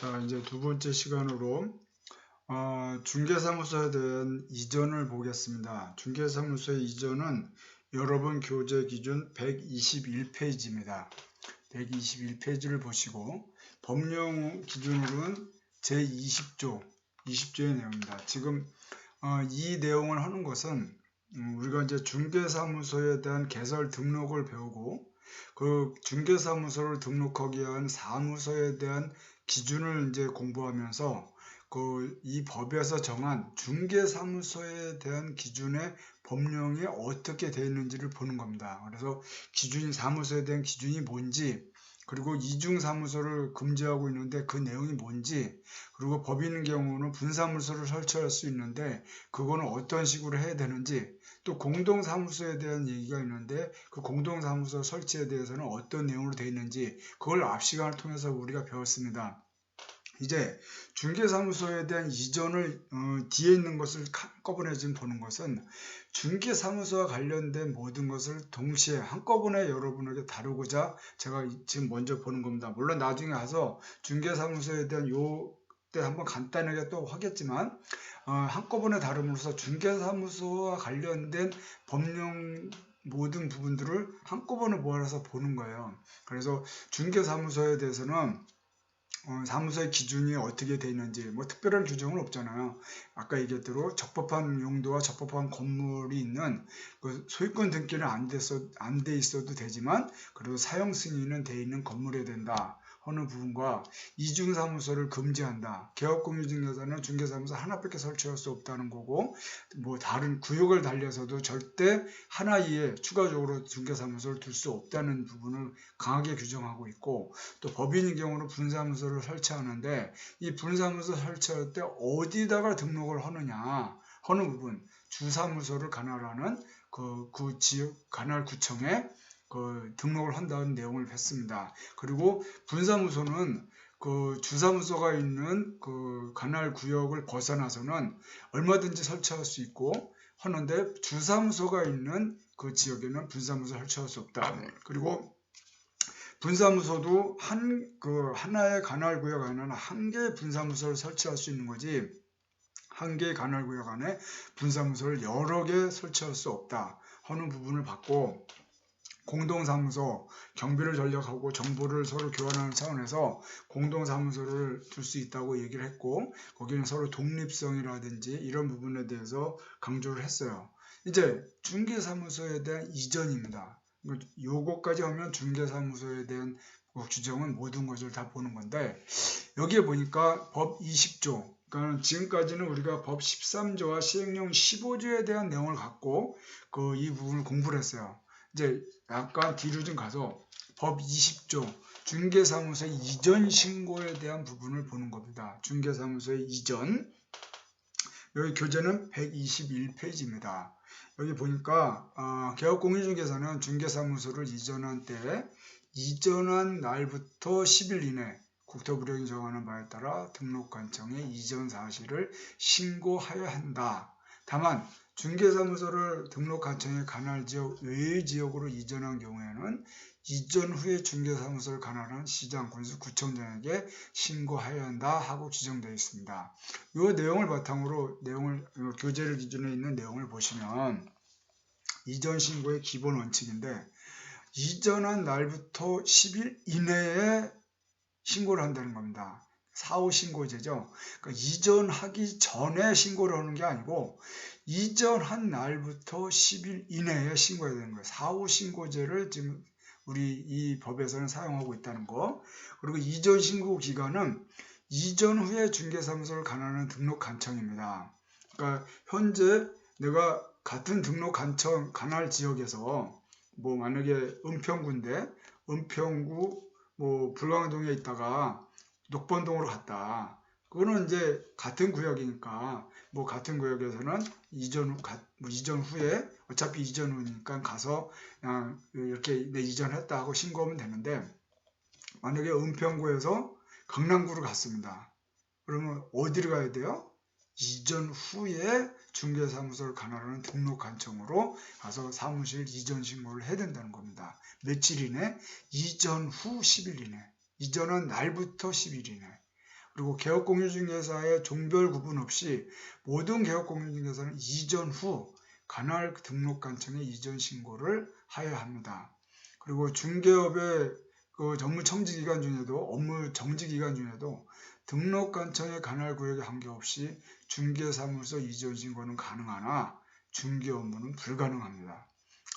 자, 이제 두 번째 시간으로 중개사무소에 대한 이전을 보겠습니다. 중개사무소의 이전은 여러분 교재 기준 121페이지입니다. 121페이지를 보시고 법령 기준으로는 제20조, 20조의 내용입니다. 지금 이 내용을 하는 것은 우리가 이제 중개사무소에 대한 개설 등록을 배우고 그 중개사무소를 등록하기 위한 사무소에 대한 기준을 이제 공부하면서 이 법에서 정한 중개사무소에 대한 기준의 법령이 어떻게 되어 있는지를 보는 겁니다. 그래서 사무소에 대한 기준이 뭔지, 그리고 이중사무소를 금지하고 있는데 그 내용이 뭔지, 그리고 법인의 경우는 분사무소를 설치할 수 있는데 그거는 어떤 식으로 해야 되는지, 또 공동사무소에 대한 얘기가 있는데 그 공동사무소 설치에 대해서는 어떤 내용으로 되어 있는지 그걸 앞 시간을 통해서 우리가 배웠습니다. 이제 중개사무소에 대한 이전을 뒤에 있는 것을 한꺼번에 지금 보는 것은 중개사무소와 관련된 모든 것을 동시에 한꺼번에 여러분에게 다루고자 제가 지금 먼저 보는 겁니다. 물론 나중에 가서 중개사무소에 대한 때 한번 간단하게 또 하겠지만 한꺼번에 다룸으로써 중개사무소와 관련된 법령 모든 부분들을 한꺼번에 모아서 보는 거예요. 그래서 중개사무소에 대해서는 사무소의 기준이 어떻게 되어 있는지 뭐 특별한 규정은 없잖아요. 아까 얘기했대로 적법한 용도와 적법한 건물이 있는 그 소유권 등기는 안 돼 있어도 되지만 그래도 사용 승인은 돼 있는 건물이 된다 하는 부분과 이중사무소를 금지한다. 개업공유증에서는 중개사무소 하나밖에 설치할 수 없다는 거고, 뭐 다른 구역을 달려서도 절대 하나 이에 추가적으로 중개사무소를 둘 수 없다는 부분을 강하게 규정하고 있고, 또 법인의 경우는 분사무소를 설치하는데 이 분사무소 설치할 때 어디다가 등록을 하느냐 하는 부분, 주사무소를 관할하는 그 지역 관할구청에 등록을 한다는 내용을 했습니다. 그리고 분사무소는 그 주사무소가 있는 그 관할 구역을 벗어나서는 얼마든지 설치할 수 있고 하는데 주사무소가 있는 그 지역에는 분사무소 설치할 수 없다. 그리고 분사무소도 하나의 관할구역 안에는 한 개의 분사무소를 설치할 수 있는 거지 한 개의 관할구역 안에 분사무소를 여러 개 설치할 수 없다 하는 부분을 봤고, 공동사무소, 경비를 전략하고 정보를 서로 교환하는 차원에서 공동사무소를 둘 수 있다고 얘기를 했고, 거기는 서로 독립성이라든지 이런 부분에 대해서 강조를 했어요. 이제 중개사무소에 대한 이전입니다. 요거까지 하면 중개사무소에 대한 규정은 모든 것을 다 보는 건데, 여기에 보니까 법 20조, 그러니까 지금까지는 우리가 법 13조와 시행령 15조에 대한 내용을 갖고 이 부분을 공부를 했어요. 이제 약간 뒤로 좀 가서 법 20조 중개사무소 이전 신고에 대한 부분을 보는 겁니다. 중개사무소의 이전, 여기 교재는 121페이지입니다. 여기 보니까 개업공인중개사는 중개사무소를 이전한 때 이전한 날부터 10일 이내 국토부령이 정하는 바에 따라 등록관청에 이전 사실을 신고하여야 한다. 다만 중개사무소를 등록관청의 관할지역 외의 지역으로 이전한 경우에는 이전 후에 중개사무소를 관할한 시장, 군수, 구청장에게 신고하여야 한다 하고 규정되어 있습니다. 이 내용을 바탕으로 교재를 기준으로 있는 내용을 보시면 이전 신고의 기본 원칙인데, 이전한 날부터 10일 이내에 신고를 한다는 겁니다. 사후신고제죠. 그러니까 이전하기 전에 신고를 하는 게 아니고 이전한 날부터 10일 이내에 신고해야 되는 거예요. 사후신고제를 지금 우리 이 법에서는 사용하고 있다는 거. 그리고 이전 신고 기간은 이전 후에 중개사무소를 관할하는 등록관청입니다. 그러니까 현재 내가 같은 등록관청 관할 지역에서 뭐 만약에 은평구인데 은평구 뭐 불광동에 있다가 녹번동으로 갔다. 그거는 이제 같은 구역이니까 뭐 같은 구역에서는 이전 후에 어차피 이전 후니까 가서 그냥 이렇게 내 이전했다 하고 신고하면 되는데, 만약에 은평구에서 강남구로 갔습니다. 그러면 어디로 가야 돼요? 이전 후에 중개사무소를 관할하는 등록관청으로 가서 사무실 이전 신고를 해야 된다는 겁니다. 며칠 이내? 이전 후 10일 이내. 이전한 날부터 10일 이내. 그리고 개업공유중개사의 종별 구분 없이 모든 개업공유중개사는 이전 후 관할 등록관청에 이전 신고를 하여야 합니다. 그리고 중개업의 그 업무 정지 기간 중에도 등록관청의 관할 구역에 관계없이 중개사무소 이전 신고는 가능하나 중개 업무는 불가능합니다.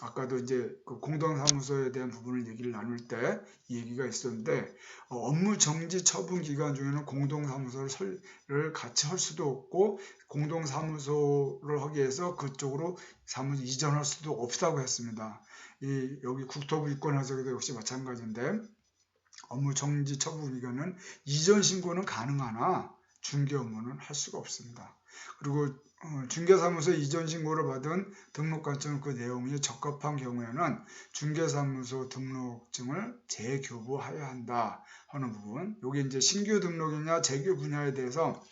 아까도 이제 그 공동사무소에 대한 부분을 얘기를 나눌 때 이 얘기가 있었는데 업무 정지 처분 기간 중에는 공동사무소를 같이 할 수도 없고 공동사무소를 하기 위해서 그쪽으로 사무소 이전할 수도 없다고 했습니다. 여기 국토부 유권해석에도 역시 마찬가지인데 업무 정지 처분 기간은 이전 신고는 가능하나 중개 업무는 할 수가 없습니다. 그리고 중개사무소 이전 신고를 받은 등록관청은 그 내용이 적합한 경우에는 중개사무소 등록증을 재교부하여야 한다 하는 부분. 이게 이제 신규 등록이냐 재교 분야에 대해서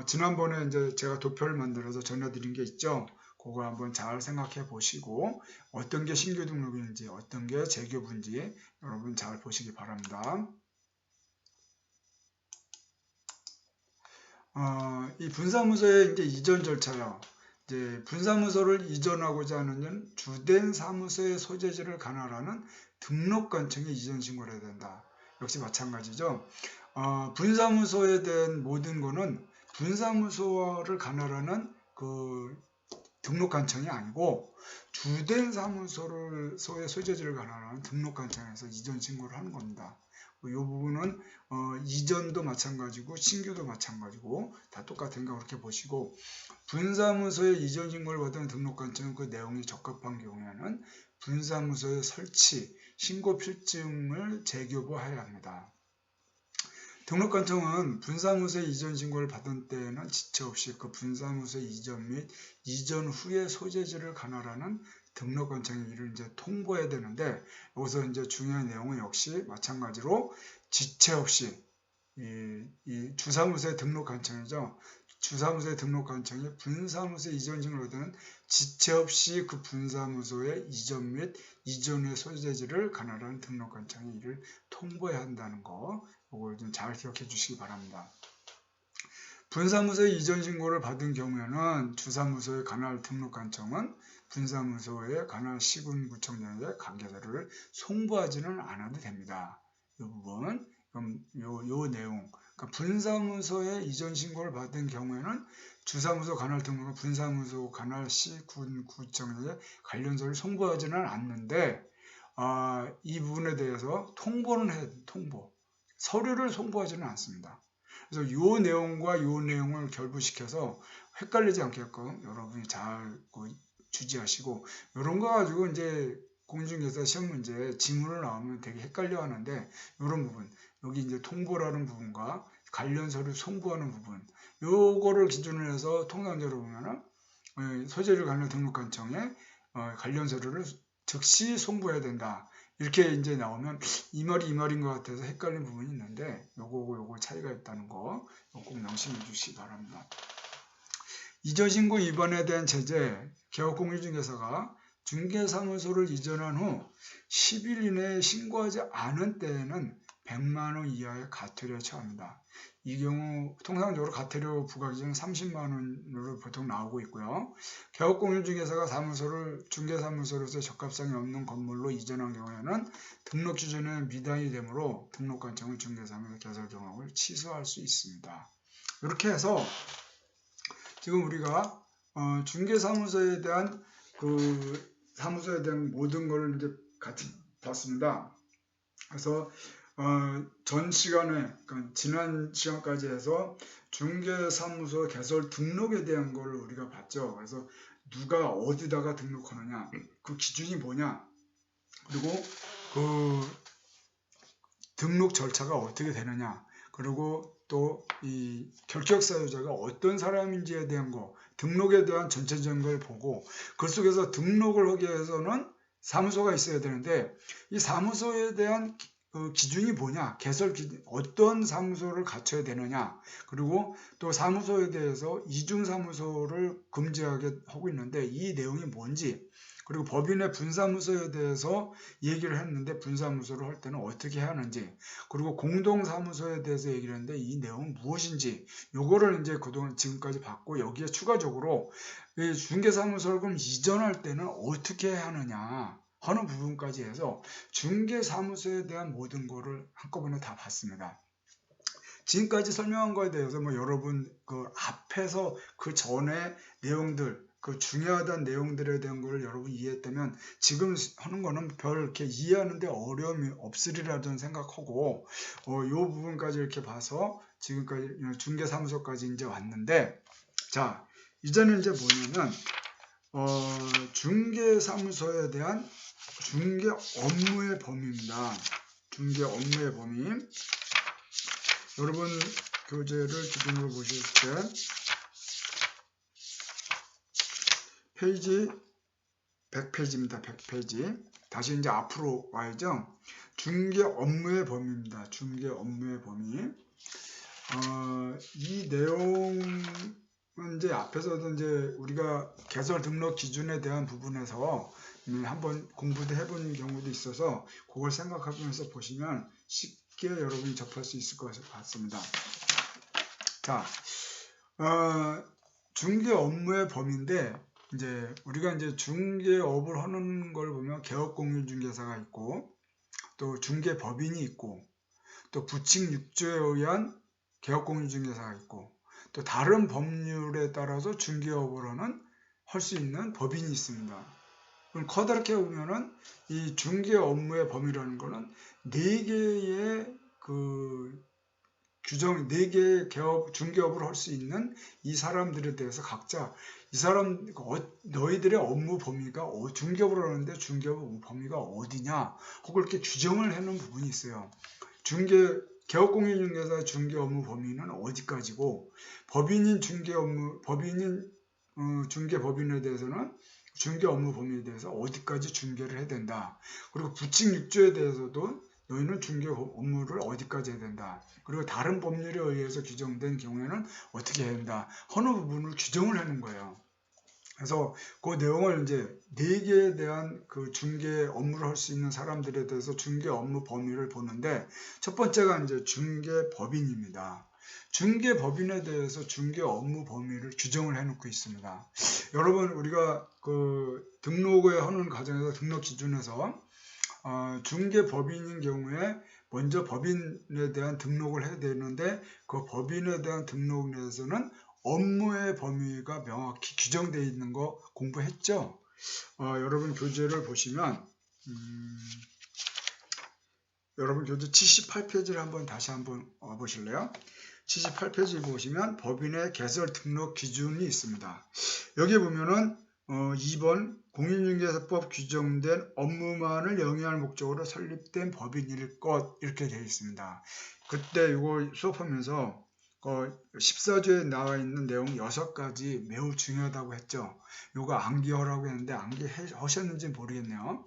지난번에 이제 제가 도표를 만들어서 전해드린 게 있죠. 그거 한번 잘 생각해 보시고 어떤 게 신규 등록인지 어떤 게 재교부인지 여러분 잘 보시기 바랍니다. 이 분사무소의 이제 이전 절차요. 이제 분사무소를 이전하고자 하는 주된 사무소의 소재지를 관할하는 등록관청에 이전 신고를 해야 된다. 역시 마찬가지죠. 분사무소에 대한 모든 거는 분사무소를 관할하는 그 등록관청이 아니고 주된 사무소의 소재지를 관할하는 등록관청에서 이전 신고를 하는 겁니다. 이 부분은 이전도 마찬가지고 신규도 마찬가지고 다 똑같은 거 그렇게 보시고 분사무소의 이전 신고를 받은 등록관청은 그 내용이 적합한 경우에는 분사무소의 설치, 신고 필증을 재교부해야 합니다. 등록관청은 분사무소의 이전 신고를 받은 때에는 지체 없이 그 분사무소의 이전 및 이전 후의 소재지를 관할하는 등록관청에 이를 이제 통보해야 되는데 여기서 이제 중요한 내용은 역시 마찬가지로 지체 없이 이 주사무소의 등록관청이죠. 주사무소의 등록관청이 분사무소의 이전 신고를 얻은 지체 없이 그 분사무소의 이전 및 이전 후의 소재지를 관할하는 등록관청에 이를 통보해야 한다는 거 이걸 좀 잘 기억해 주시기 바랍니다. 분사무소의 이전 신고를 받은 경우에는 주사무소의 관할 등록관청은 분사무소의 관할 시군구청장에게 관계자료를 송부하지는 않아도 됩니다. 이 부분, 요 내용, 그러니까 분사무소의 이전 신고를 받은 경우에는 주사무소 관할 등록은 분사무소 관할 시군구청장에게 관련서를 송부하지는 않는데 이 부분에 대해서 통보는 해야 돼요. 통보. 서류를 송부하지는 않습니다. 그래서 이 내용과 이 내용을 결부시켜서 헷갈리지 않게끔 여러분이 잘 주지하시고 이런 거 가지고 이제 공인중개사 시험 문제 지문을 나오면 되게 헷갈려 하는데 이런 부분 여기 이제 통보라는 부분과 관련 서류 송부하는 부분 요거를 기준으로 해서 통상적으로 보면은 소재를 관련 등록관청에 관련 서류를 즉시 송부해야 된다. 이렇게 이제 나오면 이 말인 것 같아서 헷갈리는 부분이 있는데 요거 차이가 있다는 거 꼭 명심해 주시기 바랍니다. 이전 신고 위반에 대한 제재, 개업공인중개사가 중개사무소를 이전한 후 10일 이내에 신고하지 않은 때에는 100만 원 이하의 과태료에 처합니다. 이 경우 통상적으로 과태료 부과 기준은 30만 원으로 보통 나오고 있고요. 개업공인중개사가 사무소를 중개사무소로서 적합성이 없는 건물로 이전한 경우에는 등록 기준에 미달이 되므로 등록관청은 중개사무소 개설 등록을 취소할 수 있습니다. 이렇게 해서 지금 우리가 중개사무소에 대한 사무소에 대한 모든 걸 이제 같이 봤습니다. 그래서 전 시간에 그러니까 지난 시간까지 해서 중개사무소 개설 등록에 대한 걸 우리가 봤죠. 그래서 누가 어디다가 등록하느냐, 그 기준이 뭐냐, 그리고 그 등록 절차가 어떻게 되느냐, 그리고 또 이 결격 사유자가 어떤 사람인지에 대한 거, 등록에 대한 전체적인 걸 보고 그 속에서 등록을 하기 위해서는 사무소가 있어야 되는데 이 사무소에 대한 기준이 뭐냐, 개설 기준, 어떤 사무소를 갖춰야 되느냐, 그리고 또 사무소에 대해서 이중사무소를 금지하게 하고 있는데 이 내용이 뭔지, 그리고 법인의 분사무소에 대해서 얘기를 했는데 분사무소를 할 때는 어떻게 해야 하는지, 그리고 공동사무소에 대해서 얘기를 했는데 이 내용은 무엇인지, 요거를 이제 그동안 지금까지 봤고, 여기에 추가적으로 이 중개사무소를 이전할 때는 어떻게 해야 하느냐 하는 부분까지 해서 중개사무소에 대한 모든 거를 한꺼번에 다 봤습니다. 지금까지 설명한 거에 대해서 뭐 여러분 그 앞에서 그 전에 내용들, 그 중요하다는 내용들에 대한 거를 여러분 이해했다면 지금 하는 거는 별 이렇게 이해하는데 어려움이 없으리라 저는 생각하고, 요 부분까지 이렇게 봐서 지금까지 중개사무소까지 이제 왔는데, 자 이제는 이제 뭐냐면 중개사무소에 대한 중개 업무의 범위입니다. 중개 업무의 범위. 여러분 교재를 기준으로 보실 때 페이지 100페이지입니다. 100페이지. 다시 이제 앞으로 와야죠. 중개 업무의 범위입니다. 중개 업무의 범위. 이 내용은 이제 앞에서도 이제 우리가 개설 등록 기준에 대한 부분에서 한번 공부도 해본 경우도 있어서 그걸 생각하면서 보시면 쉽게 여러분이 접할 수 있을 것 같습니다. 자, 중개 업무의 범위인데, 이제 우리가 이제 중개업을 하는 걸 보면 개업공인중개사가 있고, 또 중개법인이 있고, 또 부칙 6조에 의한 개업공인중개사가 있고, 또 다른 법률에 따라서 중개업을 하는 할 수 있는 법인이 있습니다. 그럼 커다랗게 보면은 이 중개 업무의 범위라는 거는 4개의 그 규정, 4개의 중개업을 할 수 있는 이 사람들에 대해서 각자 이 사람 너희들의 업무 범위가 중개업을 하는데 중개업 범위가 어디냐 혹은 이렇게 규정을 해놓은 부분이 있어요. 개업공인중개사 중개 업무 범위는 어디까지고, 법인인 중개 업무 법인인 중개법인에 대해서는 중개 업무 범위에 대해서 어디까지 중개를 해야 된다. 그리고 부칙 6조에 대해서도 너희는 중개 업무를 어디까지 해야 된다. 그리고 다른 법률에 의해서 규정된 경우에는 어떻게 해야 된다. 어느 부분을 규정을 하는 거예요. 그래서 그 내용을 이제 4개에 대한 그 중개 업무를 할 수 있는 사람들에 대해서 중개 업무 범위를 보는데, 첫 번째가 이제 중개법인입니다. 중개법인에 대해서 중개 업무 범위를 규정을 해놓고 있습니다. 여러분 우리가 그 등록을 하는 과정에서 등록 기준에서 중개법인인 경우에 먼저 법인에 대한 등록을 해야 되는데, 그 법인에 대한 등록 내에서는 업무의 범위가 명확히 규정되어 있는 거 공부했죠? 여러분 교재를 보시면 여러분 교재 78페이지를 다시 한번 보실래요? 78페이지 보시면 법인의 개설 등록 기준이 있습니다. 여기 보면은 2번 공인중개사법 규정된 업무만을 영위할 목적으로 설립된 법인일 것 이렇게 되어 있습니다. 그때 이거 수업하면서 14조에 나와 있는 내용 6가지 매우 중요하다고 했죠. 이거 암기하라고 했는데 암기하셨는지 모르겠네요.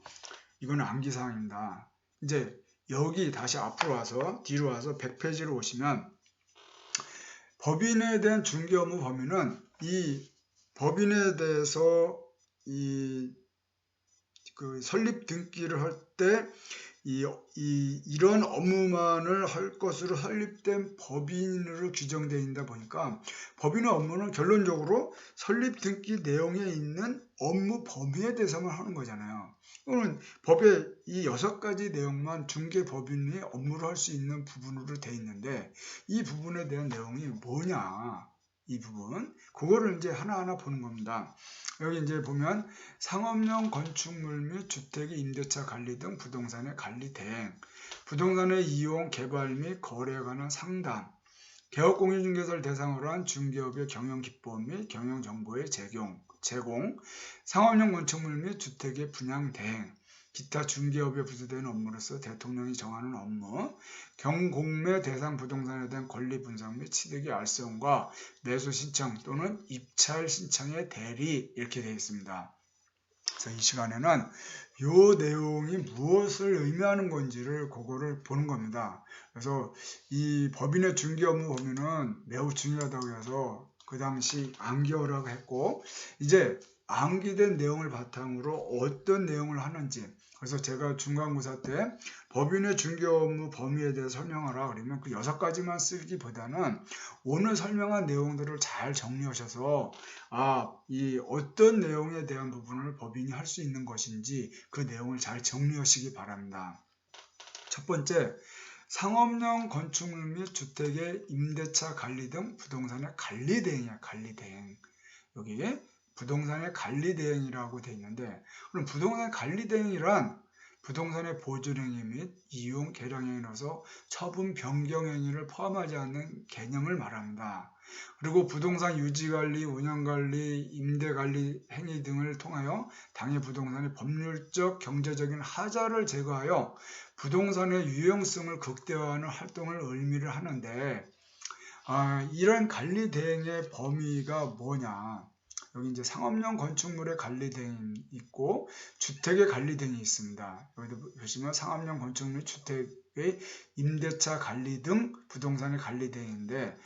이거는 암기사항입니다. 이제 여기 다시 앞으로 와서 뒤로 와서 100페이지로 오시면 법인에 대한 중개 업무 범위는 이 법인에 대해서 그 설립 등기를 할 때 이런 업무만을 할 것으로 설립된 법인으로 규정되어 있다 보니까 법인의 업무는 결론적으로 설립 등기 내용에 있는 업무 범위에 대해서만 하는 거잖아요. 또는 법의 이 6가지 내용만 중개법인이 업무를 할 수 있는 부분으로 되어 있는데, 이 부분에 대한 내용이 뭐냐, 이 부분 그거를 이제 하나하나 보는 겁니다. 여기 이제 보면 상업용 건축물 및 주택의 임대차 관리 등 부동산의 관리 대행, 부동산의 이용, 개발 및 거래에 관한 상담, 개업공인중개사를 대상으로 한 중개업의 경영기법 및 경영정보의 제공, 상업용 건축물 및 주택의 분양 대행, 기타 중개업에 부수되는 업무로서 대통령이 정하는 업무, 경공매 대상 부동산에 대한 권리 분석 및 취득의 알선과 매수 신청 또는 입찰 신청의 대리 이렇게 되어 있습니다. 그래서 이 시간에는 이 내용이 무엇을 의미하는 건지를 그거를 보는 겁니다. 그래서 이 법인의 중개 업무 범위는 매우 중요하다고 해서 그 당시 암기하라고 했고, 이제 암기된 내용을 바탕으로 어떤 내용을 하는지, 그래서 제가 중간고사 때 법인의 중개업무 범위에 대해 설명하라 그러면 그 6가지만 쓰기보다는 오늘 설명한 내용들을 잘 정리하셔서 이 어떤 내용에 대한 부분을 법인이 할 수 있는 것인지 그 내용을 잘 정리하시기 바랍니다. 첫 번째, 상업용 건축물 및 주택의 임대차 관리 등 부동산의 관리 대행이야. 관리 대행. 여기에 부동산의 관리 대행이라고 되어 있는데, 그럼 부동산 관리 대행이란 부동산의 보존행위 및 이용 개량행위로서 처분 변경행위를 포함하지 않는 개념을 말합니다. 그리고 부동산 유지관리, 운영관리, 임대관리 행위 등을 통하여 당해 부동산의 법률적, 경제적인 하자를 제거하여 부동산의 유용성을 극대화하는 활동을 의미를 하는데, 이런 관리 대행의 범위가 뭐냐? 여기 이제 상업용 건축물의 관리 대행이 있고 주택의 관리 대행이 있습니다. 여기도 보시면 상업용 건축물, 주택의 임대차 관리 등 부동산의 관리 대행인데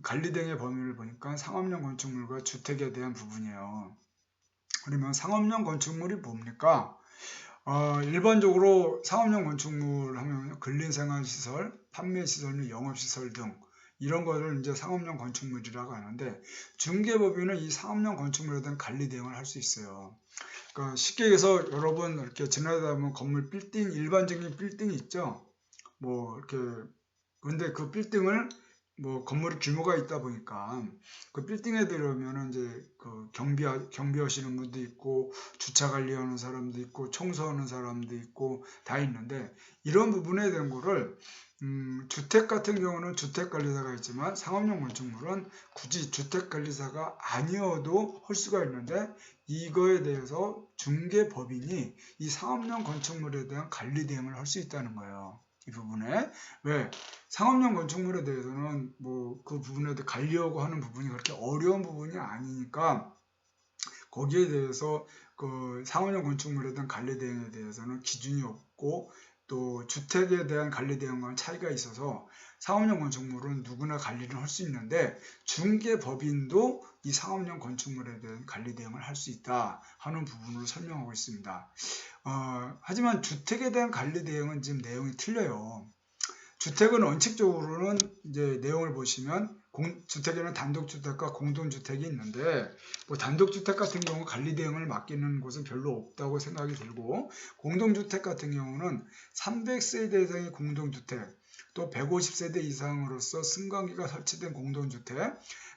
관리 대행의 범위를 보니까 상업용 건축물과 주택에 대한 부분이에요. 그러면 상업용 건축물이 뭡니까? 일반적으로 상업용 건축물 하면 근린생활시설, 판매시설 및 영업시설 등 이런 거를 이제 상업용 건축물이라고 하는데, 중개법인은 이 상업용 건축물에 대한 관리 대행을 할 수 있어요. 그러니까 쉽게 얘기해서 여러분 이렇게 지나다 보면 건물 빌딩, 일반적인 빌딩이 있죠. 뭐 이렇게 근데 그 빌딩을 건물의 규모가 있다 보니까 그 빌딩에 들어오면은 이제 그 경비하시는 분도 있고 주차 관리하는 사람도 있고 청소하는 사람도 있고 다 있는데, 이런 부분에 대한 거를 주택 같은 경우는 주택관리사가 있지만 상업용 건축물은 굳이 주택관리사가 아니어도 할 수가 있는데, 이거에 대해서 중개법인이 이 상업용 건축물에 대한 관리 대행을 할 수 있다는 거예요. 이 부분에 왜 상업용 건축물에 대해서는 그 부분에 대해 관리하고 하는 부분이 그렇게 어려운 부분이 아니니까 거기에 대해서 그 상업용 건축물에 대한 관리 대행에 대해서는 기준이 없고 또 주택에 대한 관리 대행과는 차이가 있어서 상업용 건축물은 누구나 관리를 할 수 있는데 중개법인도 이 상업용 건축물에 대한 관리 대행을 할 수 있다 하는 부분을 설명하고 있습니다. 하지만 주택에 대한 관리 대행은 지금 내용이 틀려요. 주택은 원칙적으로는 이제 내용을 보시면 주택에는 단독주택과 공동주택이 있는데 단독주택 같은 경우 관리 대행을 맡기는 곳은 별로 없다고 생각이 들고, 공동주택 같은 경우는 300세대 이상의 공동주택, 또 150세대 이상으로서 승강기가 설치된 공동주택,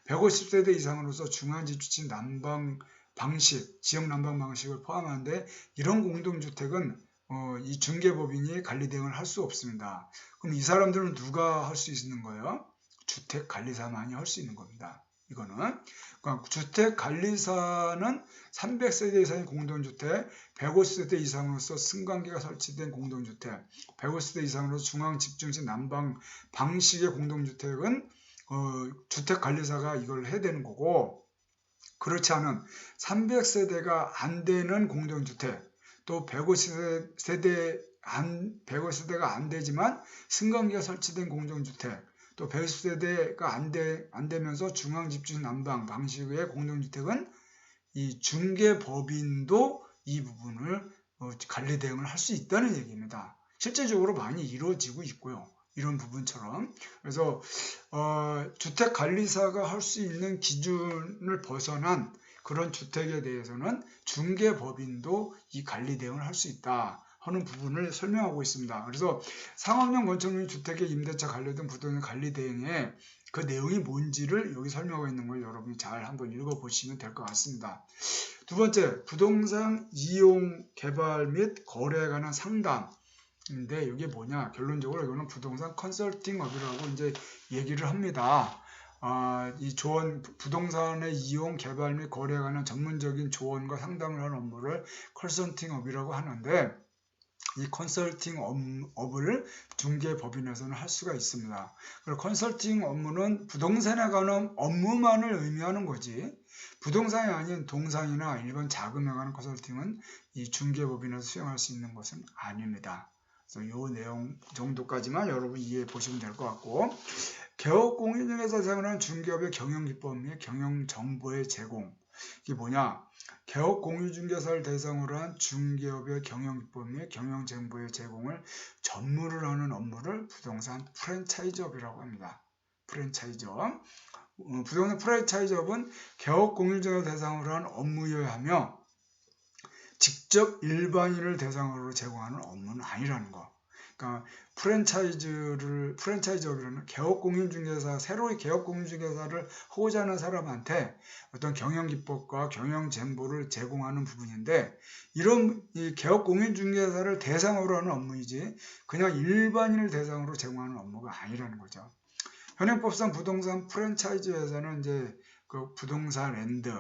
150세대 이상으로서 중앙집주식 난방 방식, 지역 난방 방식을 포함하는데, 이런 공동주택은 이 중개법인이 관리 대행을 할 수 없습니다. 그럼 이 사람들은 누가 할 수 있는 거예요? 주택관리사만이 할 수 있는 겁니다. 이거는 그러니까 주택관리사는 300세대 이상의 공동주택, 150세대 이상으로서 승강기가 설치된 공동주택, 150세대 이상으로 중앙집중식 난방 방식의 공동주택은 주택관리사가 이걸 해야 되는 거고, 그렇지 않은 300세대가 안 되는 공동주택, 또 150세대가 안 되지만 승강기가 설치된 공동주택, 또 150세대가 안 되면서 중앙집중 난방 방식의 공동주택은 이 중개법인도 이 부분을 관리 대행을 할 수 있다는 얘기입니다. 실제적으로 많이 이루어지고 있고요. 이런 부분처럼. 그래서 주택관리사가 할 수 있는 기준을 벗어난 그런 주택에 대해서는 중개법인도 이 관리 대행을 할 수 있다 하는 부분을 설명하고 있습니다. 그래서 상업용 건축물 주택의 임대차 관리 등 부동산 관리 대행에 그 내용이 뭔지를 여기 설명하고 있는 걸 여러분이 잘 한번 읽어보시면 될 것 같습니다. 두 번째, 부동산 이용 개발 및 거래에 관한 상담인데, 이게 뭐냐? 결론적으로 이거는 부동산 컨설팅업이라고 이제 얘기를 합니다. 이 부동산의 이용, 개발 및 거래에 관한 전문적인 조언과 상담을 하는 업무를 컨설팅업이라고 하는데, 이 컨설팅 업을 중개법인에서는 할 수가 있습니다. 그리고 컨설팅 업무는 부동산에 관한 업무만을 의미하는 거지, 부동산이 아닌 동산이나 일반 자금에 관한 컨설팅은 이 중개법인에서 수행할 수 있는 것은 아닙니다. 그래서 이 내용 정도까지만 여러분 이해해 보시면 될 것 같고, 개업공인중개사 사용하는 중개업의 경영기법 및 경영정보의 제공, 이게 뭐냐? 개업공유중개사를 대상으로 한 중개업의 경영기법 및 경영정보의 제공을 전무를 하는 업무를 부동산 프랜차이즈업이라고 합니다. 프랜차이즈업. 부동산 프랜차이즈업은 개업공유중개사 대상으로 한 업무여야 하며 직접 일반인을 대상으로 제공하는 업무는 아니라는 거. 그러니까 프랜차이즈업이라는 개업공유중개사, 새로이 개업공유중개사를 하고자 하는 사람한테 어떤 경영기법과 경영정보를 제공하는 부분인데, 이런 이 개업공유중개사를 대상으로 하는 업무이지 그냥 일반인을 대상으로 제공하는 업무가 아니라는 거죠. 현행법상 부동산 프랜차이즈 회사는 이제 그 부동산 랜드,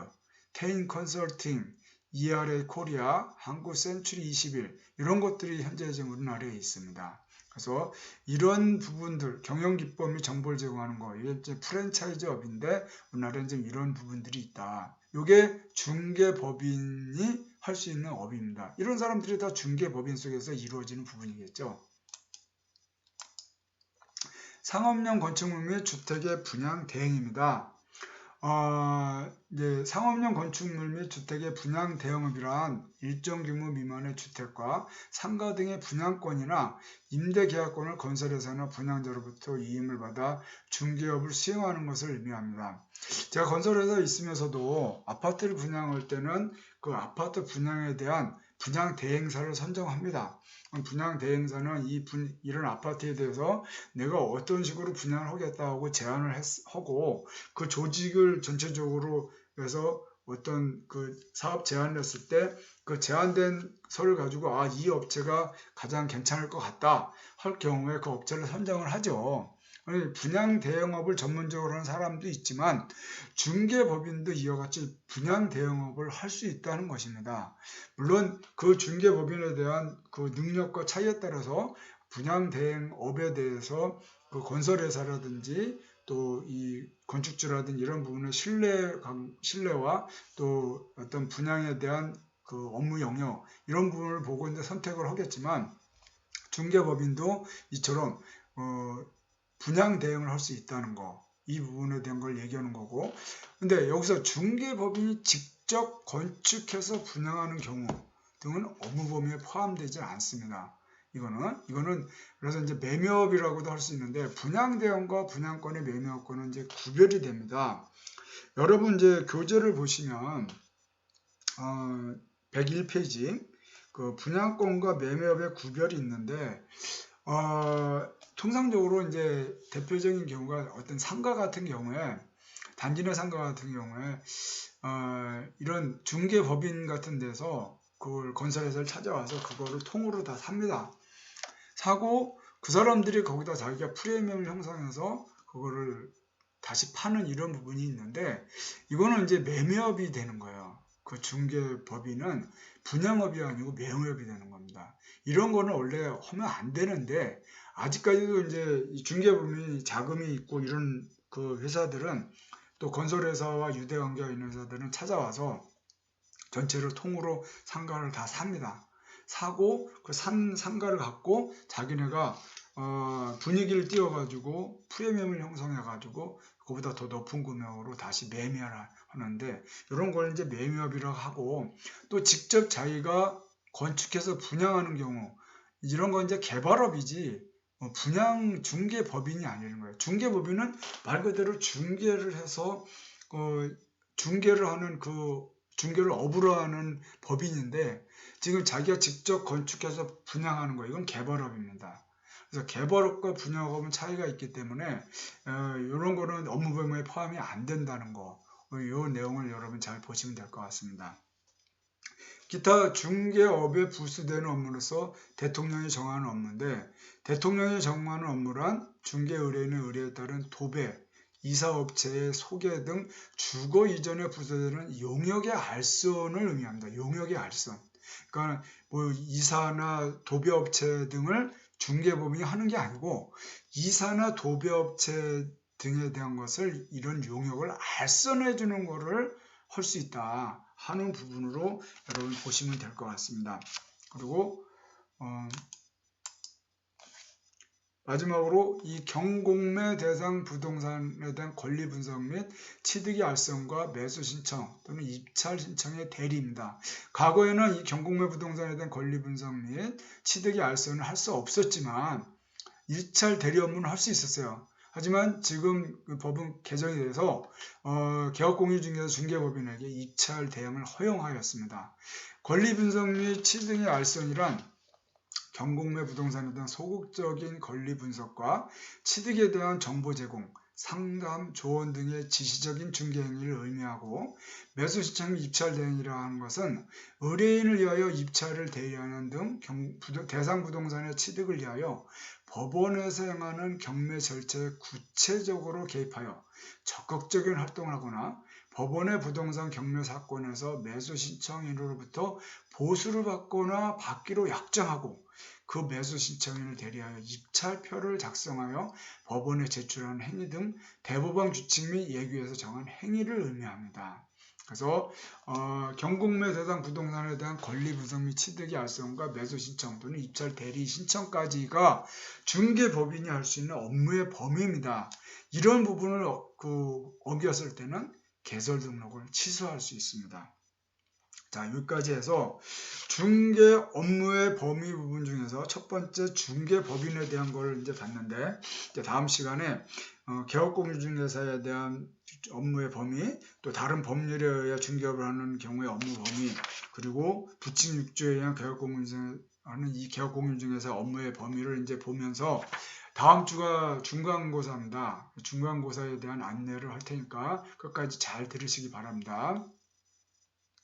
테인 컨설팅, ERA 코리아, 한국 센츄리 21 이런 것들이 현재 지금 우리나라에 있습니다. 그래서 이런 부분들, 경영기법 및 정보를 제공하는 거, 이게 이제 프랜차이즈업인데 우리나라에는 지금 이런 부분들이 있다. 이게 중개법인이 할 수 있는 업입니다. 이런 사람들이 다 중개법인 속에서 이루어지는 부분이겠죠. 상업용 건축물 및 주택의 분양 대행입니다. 이제 상업용 건축물 및 주택의 분양 대행업이란 일정 규모 미만의 주택과 상가 등의 분양권이나 임대 계약권을 건설회사나 분양자로부터 이임을 받아 중개업을 수행하는 것을 의미합니다. 제가 건설회사에 있으면서도 아파트를 분양할 때는 그 아파트 분양에 대한 분양 대행사를 선정합니다. 분양 대행사는 이런 아파트에 대해서 내가 어떤 식으로 분양을 하겠다고 제안을 하고, 그 조직을 전체적으로 해서 어떤 그 사업 제안을 했을 때 그 제안된 서를 가지고 이 업체가 가장 괜찮을 것 같다 할 경우에 그 업체를 선정을 하죠. 분양 대행업을 전문적으로 하는 사람도 있지만 중개법인도 이와 같이 분양 대행업을 할 수 있다는 것입니다. 물론 그 중개법인에 대한 그 능력과 차이에 따라서 분양 대행업에 대해서 그 건설회사라든지 또 이 건축주라든지 이런 부분의 신뢰와 또 어떤 분양에 대한 그 업무 영역 이런 부분을 보고 이제 선택을 하겠지만, 중개법인도 이처럼 분양 대행을 할 수 있다는 거, 이 부분에 대한 걸 얘기하는 거고, 근데 여기서 중개법인이 직접 건축해서 분양하는 경우 등은 업무 범위에 포함되지 않습니다. 이거는 그래서 이제 매매업이라고도 할 수 있는데, 분양 대행과 분양권의 매매업권은 이제 구별이 됩니다. 여러분 이제 교재를 보시면 101페이지 그 분양권과 매매업의 구별이 있는데, 통상적으로 이제 대표적인 경우가 어떤 상가 같은 경우에, 단지 내 상가 같은 경우에 이런 중개법인 같은 데서 그걸 건설회사를 찾아와서 그거를 통으로 다 삽니다. 사고 그 사람들이 거기다 자기가 프리미엄을 형성해서 그거를 다시 파는 이런 부분이 있는데, 이거는 이제 매매업이 되는 거예요. 그 중개법인은 분양업이 아니고 매매업이 되는 겁니다. 이런 거는 원래 하면 안 되는데, 아직까지도 이제 중개법인이 자금이 있고 이런 그 회사들은, 또 건설회사와 유대관계가 있는 회사들은 찾아와서 전체를 통으로 상가를 다 삽니다. 사고 그 산 상가를 갖고 자기네가 분위기를 띄워가지고 프리미엄을 형성해가지고 그보다 더 높은 금액으로 다시 매매를 하는데, 이런 걸 이제 매매업이라고 하고, 또 직접 자기가 건축해서 분양하는 경우, 이런 건 이제 개발업이지 분양 중개법인이 아니는 거예요. 중개법인은 말 그대로 중개를 해서 중개를 하는 중개를 업으로 하는 법인인데, 지금 자기가 직접 건축해서 분양하는 거, 이건 개발업입니다. 그래서 개발업과 분양업은 차이가 있기 때문에 이런 거는 업무 범위에 포함이 안 된다는 거, 이 내용을 여러분 잘 보시면 될 것 같습니다. 기타 중개업에 부수되는 업무로서 대통령이 정하는 업무인데, 대통령이 정하는 업무란 중개 의뢰인의 의뢰에 따른 도배, 이사업체의 소개 등 주거 이전에 부수되는 용역의 알선을 의미합니다. 용역의 알선. 그러니까 뭐 이사나 도배업체 등을 중개법인이 하는 게 아니고, 이사나 도배업체 등에 대한 것을 이런 용역을 알선해 주는 거를 할 수 있다 하는 부분으로 여러분 보시면 될 것 같습니다. 그리고 마지막으로 이 경공매 대상 부동산에 대한 권리 분석 및 취득의 알선과 매수 신청 또는 입찰 신청의 대리입니다. 과거에는 이 경공매 부동산에 대한 권리 분석 및 취득의 알선을 할 수 없었지만 입찰 대리 업무는 할 수 있었어요. 하지만 지금 그 법은 개정이 돼서 개업공유중개사 중개법인에게 입찰 대행을 허용하였습니다. 권리 분석 및 취득의 알선이란 경공매 부동산에 대한 소극적인 권리 분석과 취득에 대한 정보 제공, 상담, 조언 등의 지시적인 중개 행위를 의미하고 매수 신청 입찰 대행이라는 것은 의뢰인을 위하여 입찰을 대리하는 등 대상 부동산의 취득을 위하여 법원에서 행하는 경매 절차에 구체적으로 개입하여 적극적인 활동을 하거나 법원의 부동산 경매 사건에서 매수 신청인으로부터 보수를 받거나 받기로 약정하고 그 매수 신청인을 대리하여 입찰표를 작성하여 법원에 제출하는 행위 등 대법원 규칙 및 예규에서 정한 행위를 의미합니다. 그래서 경공매 대상 부동산에 대한 권리 분석 및 취득의 알선과 매수 신청 또는 입찰 대리 신청까지가 중개법인이 할 수 있는 업무의 범위입니다. 이런 부분을 어겼을 때는 개설 등록을 취소할 수 있습니다. 자, 여기까지 해서 중개 업무의 범위 부분 중에서 첫 번째 중개법인에 대한 걸 이제 봤는데, 이제 다음 시간에 개업공유중개사에 대한 업무의 범위, 또 다른 법률에 의해 중개업을 하는 경우의 업무 범위, 그리고 부칙 6조에 의한 개업공유하는 이 개업공유중개사 업무의 범위를 이제 보면서 다음 주가 중간고사입니다. 중간고사에 대한 안내를 할 테니까 끝까지 잘 들으시기 바랍니다.